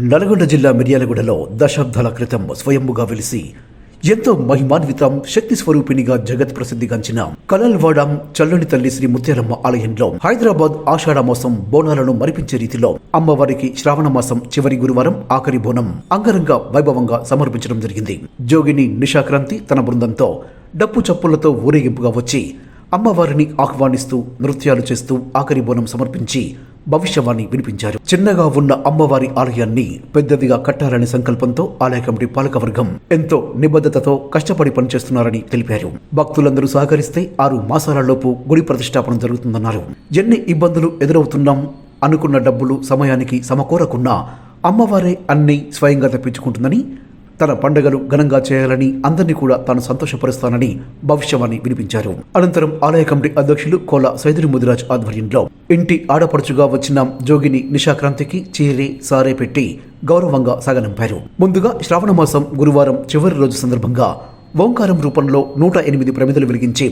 నల్గొండ జిల్లా మిర్యాలగూడలో దశాబ్దాల క్రితం స్వయంభుగా వెలిసి ఎంతో మహిమాన్వితం శక్తి స్వరూపిణిగా జగత్ ప్రసిద్ధిగాంచిన కలల్వాడ చల్లని తల్లి శ్రీ ముత్యాలమ్మ ఆలయంలో హైదరాబాద్ ఆషాఢ మాసం బోనాలను మరిపించే రీతిలో అమ్మవారికి శ్రావణ మాసం చివరి గురువారం ఆఖరి బోనం అంగరంగ వైభవంగా సమర్పించడం జరిగింది. జోగిని నిషాక్రాంతి తన బృందంతో డప్పు చప్పులతో ఊరేగింపుగా వచ్చి అమ్మవారిని ఆహ్వానిస్తూ నృత్యాలు చేస్తూ ఆఖరి బోనం సమర్పించి భవిష్యవాణి వినిపించారు. చిన్నగా ఉన్న అమ్మవారి ఆలయాన్ని పెద్దదిగా కట్టాలనే సంకల్పంతో ఆలయ కమిటీ పాలకవర్గం ఎంతో నిబద్ధతతో కష్టపడి పనిచేస్తున్నారని తెలిపారు. భక్తులందరూ సహకరిస్తే 6 మాసాలలోపు గుడి ప్రతిష్టాపన జరుగుతుందన్నారు. ఎన్ని ఇబ్బందులు ఎదురవుతున్నాం, అనుకున్న డబ్బులు సమయానికి సమకూరకున్నా అమ్మవారే అన్ని స్వయంగా తెప్పించుకుంటుందని, తన పండుగలు ఘనంగా చేయాలని, అందరినీ కూడా తాను సంతోషపరుస్తానని భవిష్యవాణి వినిపించారు. అనంతరం ఆలయ కమిటీ అధ్యక్షులు కోల సైదురి ముదిరాజ్ ఆధ్వర్యంలో ఇంటి ఆడపడుచుగా వచ్చిన జోగిని నిషాక్రాంతికి చీరే సారే పెట్టి గౌరవంగా సాగనంపారు. ముందుగా శ్రావణ మాసం గురువారం చివరి రోజు సందర్భంగా ఓంకారం రూపంలో 108 ప్రమిదలు వెలిగించి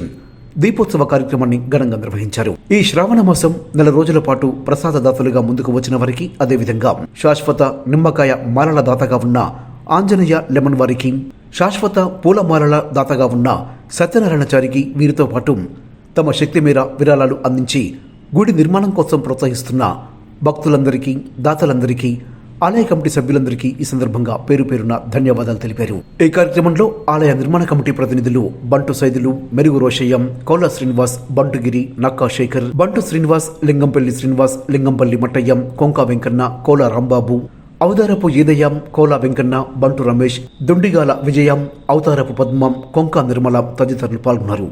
దీపోత్సవ కార్యక్రమాన్ని ఘనంగా నిర్వహించారు. ఈ శ్రావణ మాసం నెల రోజుల పాటు ప్రసాదదాతలుగా ముందుకు వచ్చిన వారికి, అదేవిధంగా శాశ్వత నిమ్మకాయ మాలల దాతగా ఉన్న ఆంజనేయ లెమన్ వారికి, శాశ్వత పూలమాలల దాతగా ఉన్న సత్యనారాయణచారికి, వీరితో పాటు తమ శక్తి మేర విరాళాలు అందించి గుడి నిర్మాణం కోసం ప్రోత్సహిస్తున్న భక్తులందరికీ, దాతలందరికీ, ఆలయ కమిటీ సభ్యులందరికీ ఈ సందర్భంగా పేరు పేరున ధన్యవాదాలు తెలిపారు. ఈ కార్యక్రమంలో ఆలయ నిర్మాణ కమిటీ ప్రతినిధులు బంటు సైదులు, మెరుగు రోషయ్యం, కోల శ్రీనివాస్, బంటుగిరి, నక్కా శేఖర్, బంటు శ్రీనివాస్, లింగంపల్లి శ్రీనివాస్, లింగంపల్లి మట్టయ్యం, కొంకా వెంకన్న, కోల రాంబాబు, అవతారపు ఈదయం, కోల వెంకన్న, బంటు రమేష్, దుండిగాల విజయం, అవతారపు పద్మం, కొంకా నిర్మల తదితరులు పాల్గొన్నారు.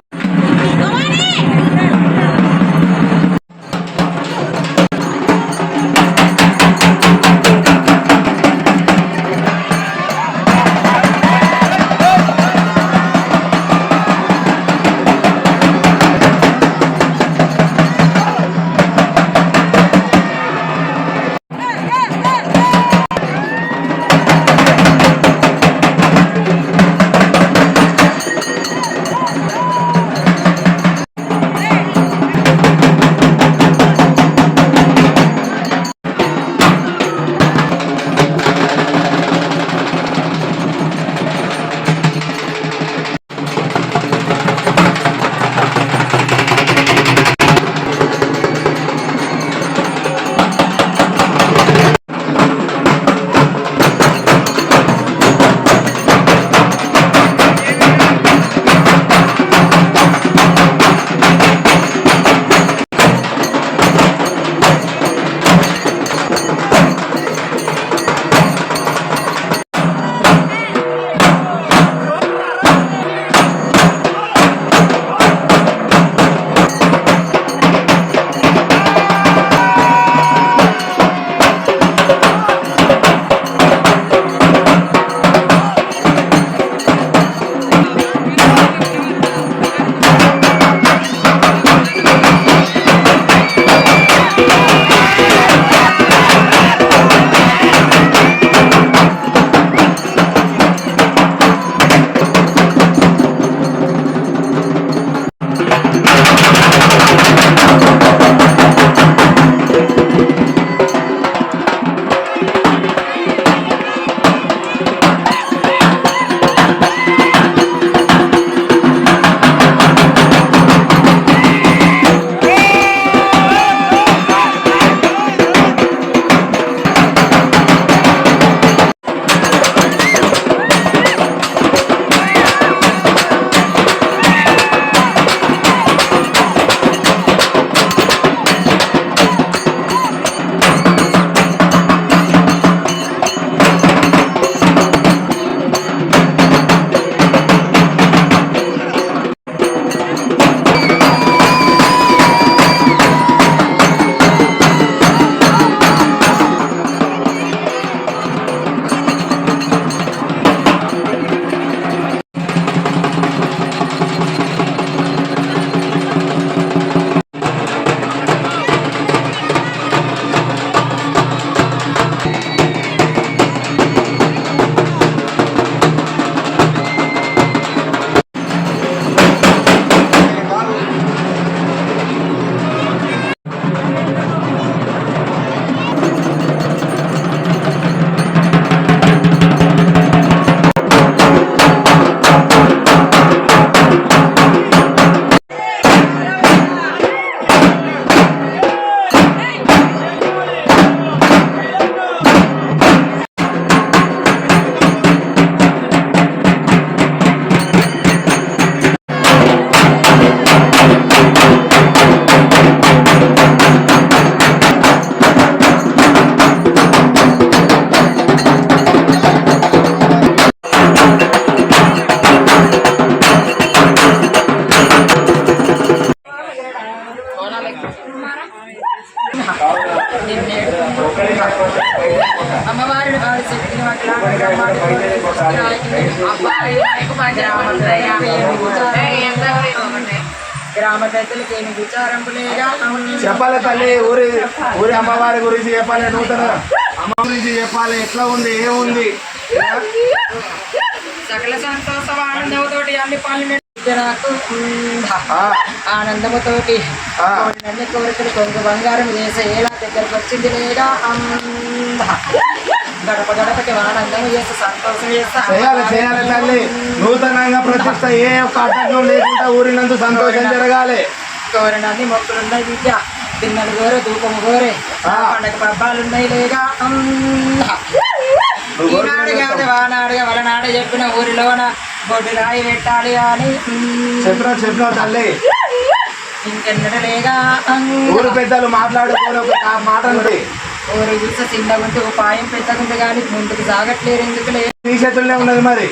గ్రామ పెద్దలకి ఏమి విచారం లేగా చెప్పాలి తల్లి. ఊరి ఊరి అమ్మవారి గురించి చెప్పాలి. నూతన అమ్మ గురించి చెప్పాలి. ఎట్లా ఉంది, ఏముంది? సకల సంతోషం ఆనందంతోటి అన్ని పనులు నాకు ఆనందముతోటి అన్ని కోరికలు కొంగు బంగారం చేసే ఏడా దగ్గరకు వచ్చింది లేదా గడప గడపకి ఆనందం చేస్తే సంతోషం చేయాలి చేయాలి తల్లి. నూతనంగా ప్రతిష్ట ఏ ఒక్క ఆటంకం లేకుండా ఊరినందు సంతోషం జరగాలి. కోరినన్ని మొక్కులున్నాయి విద్య తిన్నలు కోరే ధూపము కోరే పండగ పబ్బాలున్నాయి లేగా ఈనాడు కాదు వానాడుగా వలనాడు చెప్పిన ఊరిలోన బొడ్డు రాయి పెట్టాలి అని చెప్పిన తల్లి. ఇంకెన్నడ లేగా ఊరు పెద్దలు మాట్లాడుకోని ఒక మాట ఉంది. ఊరి చూస్తే చిన్నగుంటే ఉపాయం పెద్దగుంది కానీ ముందుకు సాగట్లేరు ఎందుకు లేదు నీ చేతుల్లో ఉన్నది మరి.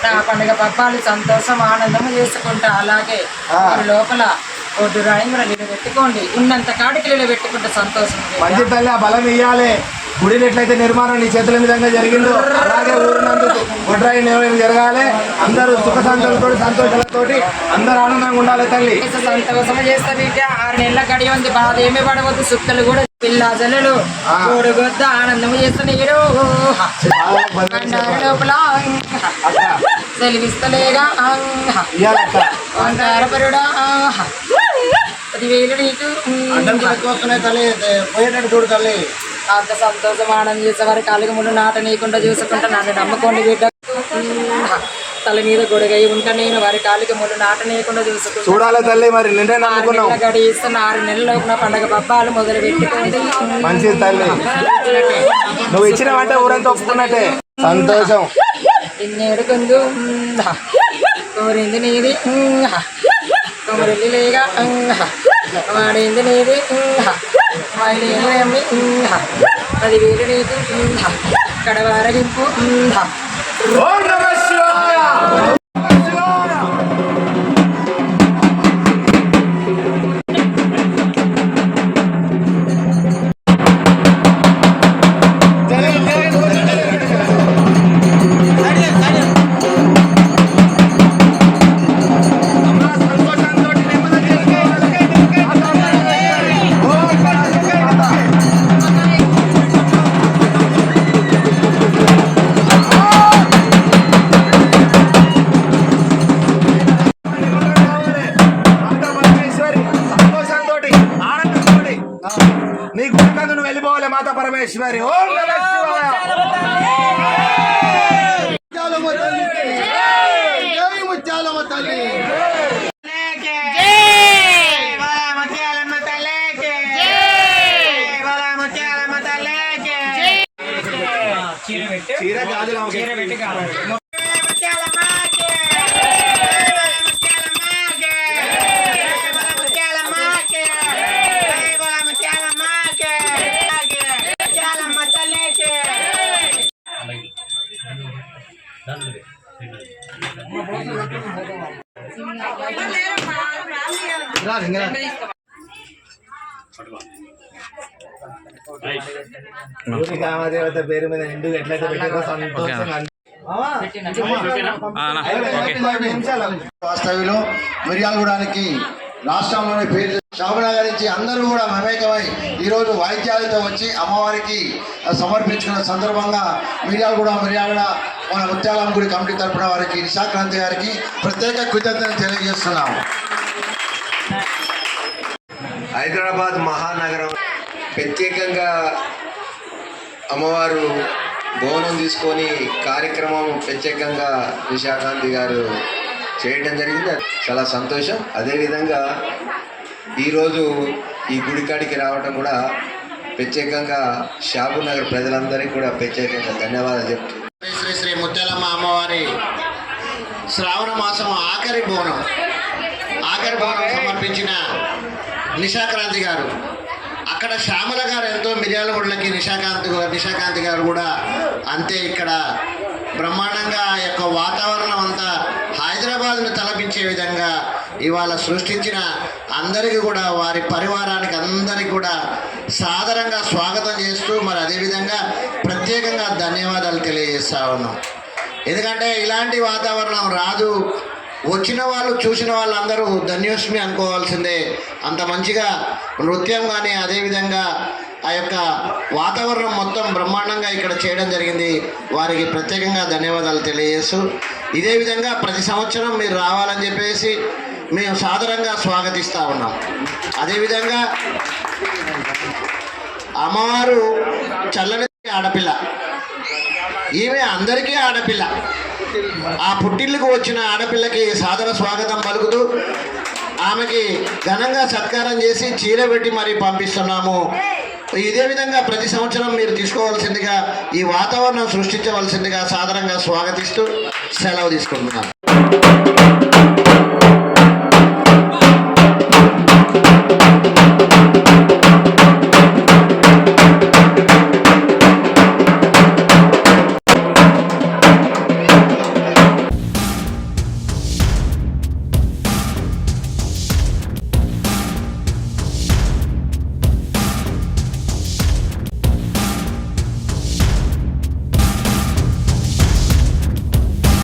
నా పండుగ పబ్బాలు సంతోషం ఆనందం చేసుకుంటా అలాగే ఊరి లోపల బొడ్డు రాయి కూడా నిలబెట్టుకోండి ఉన్నంత కాడికి నిలబెట్టుకుంటే సంతోషం మంచి తల్లి. ఆ బలం ఇయ్యాలి. గుడిని ఎట్లయితే నిర్మాణం నీ చేతుల విధంగా జరిగిందో అలాగే ఊరినందుకు గుడ్రాయి జరగాలి. అందరూ సుఖ సంతలతో సంతోషాలతోటి అందరూ ఆనందంగా ఉండాలి తల్లి. సంతోషం చేస్తే బిడ్డ 6 నెలల గడి ఉంది. బాధ ఏమి పడవద్దు. సుక్కలు కూడా పిల్ల జల్లులు గొద్ద ఆనందం చేస్తున్నాడు లోపల సెలవిస్తలేగా పరుడా 10,000 నీకు పోయేటట్టు చూడు తల్లి. అంత సంతోషం ఆనందం చేసే వారి కాలికి ముందు నాట నీకుండా చూసుకుంటా నన్ను నమ్ముకోండి బిడ్డ తల మీద గొడుగై ఉంటా నేను వారి కాలికి ముందు నాట నీయకుండా చూసుకుంటా చూడాలి తల్లి. మరి నిన్నే నమ్ముకున్నావు. గడి ఇస్తున్న 6 నెలలకు నా పండగ పబ్బాలు మొదలు పెట్టుకోండి. మంచిది తల్లి. నువ్వు ఇచ్చినవంటే ఊరంతా ఒప్పుకున్నట్టే. సంతోషం. ఇన్నేడు కొందు కోరింది నీది కొమరెల్లి లేగా వాడింది నీది వాడి 10,000 నీకు కడవారగింపు ఓం నమః శివాయ. నీ గుడికందు నువ్వు వెళ్ళిపోవాలి మాతా పరమేశ్వరి. ఓం నమః శివాయ. చీర కాదు కామదేవత పేరు మీద నిండు ఎట్లయితే పెట్టారో సంతోషంగా వాస్తవ్యులు మిర్యాలగూడానికి రాష్ట్రంలోని పేరు శాబనగర్ నుంచి అందరూ కూడా మమేకమై ఈరోజు వాయిద్యాలతో వచ్చి అమ్మవారికి సమర్పించుకున్న సందర్భంగా మిర్యాలగూడ మన ముత్యాలమ్మ గుడి కమిటీ తరపున వారికి నిశాక్రాంతి గారికి ప్రత్యేక కృతజ్ఞతలు తెలియజేస్తున్నాము. హైదరాబాద్ మహానగరం ప్రత్యేకంగా అమ్మవారు బోనం తీసుకొని కార్యక్రమం ప్రత్యేకంగా నిశాకాంతి గారు చేయడం జరిగింది. చాలా సంతోషం. అదేవిధంగా ఈరోజు ఈ గుడికాడికి రావడం కూడా ప్రత్యేకంగా షాబూర్ నగర్ ప్రజలందరికీ కూడా ప్రత్యేకంగా ధన్యవాదాలు చెప్తున్నాను. శ్రీ శ్రీ ముత్యాలమ్మ అమ్మవారి శ్రావణ మాసం ఆఖరి బోనం సమర్పించిన నిశాక్రాంతి గారు, అక్కడ శ్యామల గారు ఎంతో మిర్యాలగూడలకి నిశాకాంతి గారు కూడా అంతే. ఇక్కడ బ్రహ్మాండంగా యొక్క వాతావరణం అంతా హైదరాబాద్ను తలపించే విధంగా ఇవాళ సృష్టించిన అందరికీ కూడా వారి పరివారానికి అందరికీ కూడా సాదరంగా స్వాగతం చేస్తూ మరి అదేవిధంగా ప్రత్యేకంగా ధన్యవాదాలు తెలియజేస్తా ఉన్నాం. ఎందుకంటే ఇలాంటి వాతావరణం రాదు. వచ్చిన వాళ్ళు చూసిన వాళ్ళందరూ ధన్యోష్మి అనుకోవాల్సిందే. అంత మంచిగా నృత్యం కానీ అదేవిధంగా ఆ యొక్క వాతావరణం మొత్తం బ్రహ్మాండంగా ఇక్కడ చేయడం జరిగింది. వారికి ప్రత్యేకంగా ధన్యవాదాలు తెలియజేస్తూ ఇదే విధంగా ప్రతి సంవత్సరం మీరు రావాలని చెప్పేసి మేము సాదరంగా స్వాగతిస్తూ ఉన్నాం. అదేవిధంగా అమ్మవారు చల్లని ఆడపిల్ల, ఈమె అందరికీ ఆడపిల్ల. ఆ పుట్టిల్లుకు వచ్చిన ఆడపిల్లకి సాదర స్వాగతం పలుకుతూ ఆమెకి ఘనంగా సత్కారం చేసి చీర పెట్టి మరీ పంపిస్తున్నాము. ఇదే విధంగా ప్రతి సంవత్సరం మీరు తీసుకోవాల్సిందిగా, ఈ వాతావరణం సృష్టించవలసిందిగా సాదరంగా స్వాగతిస్తూ సెలవు తీసుకుంటున్నాను.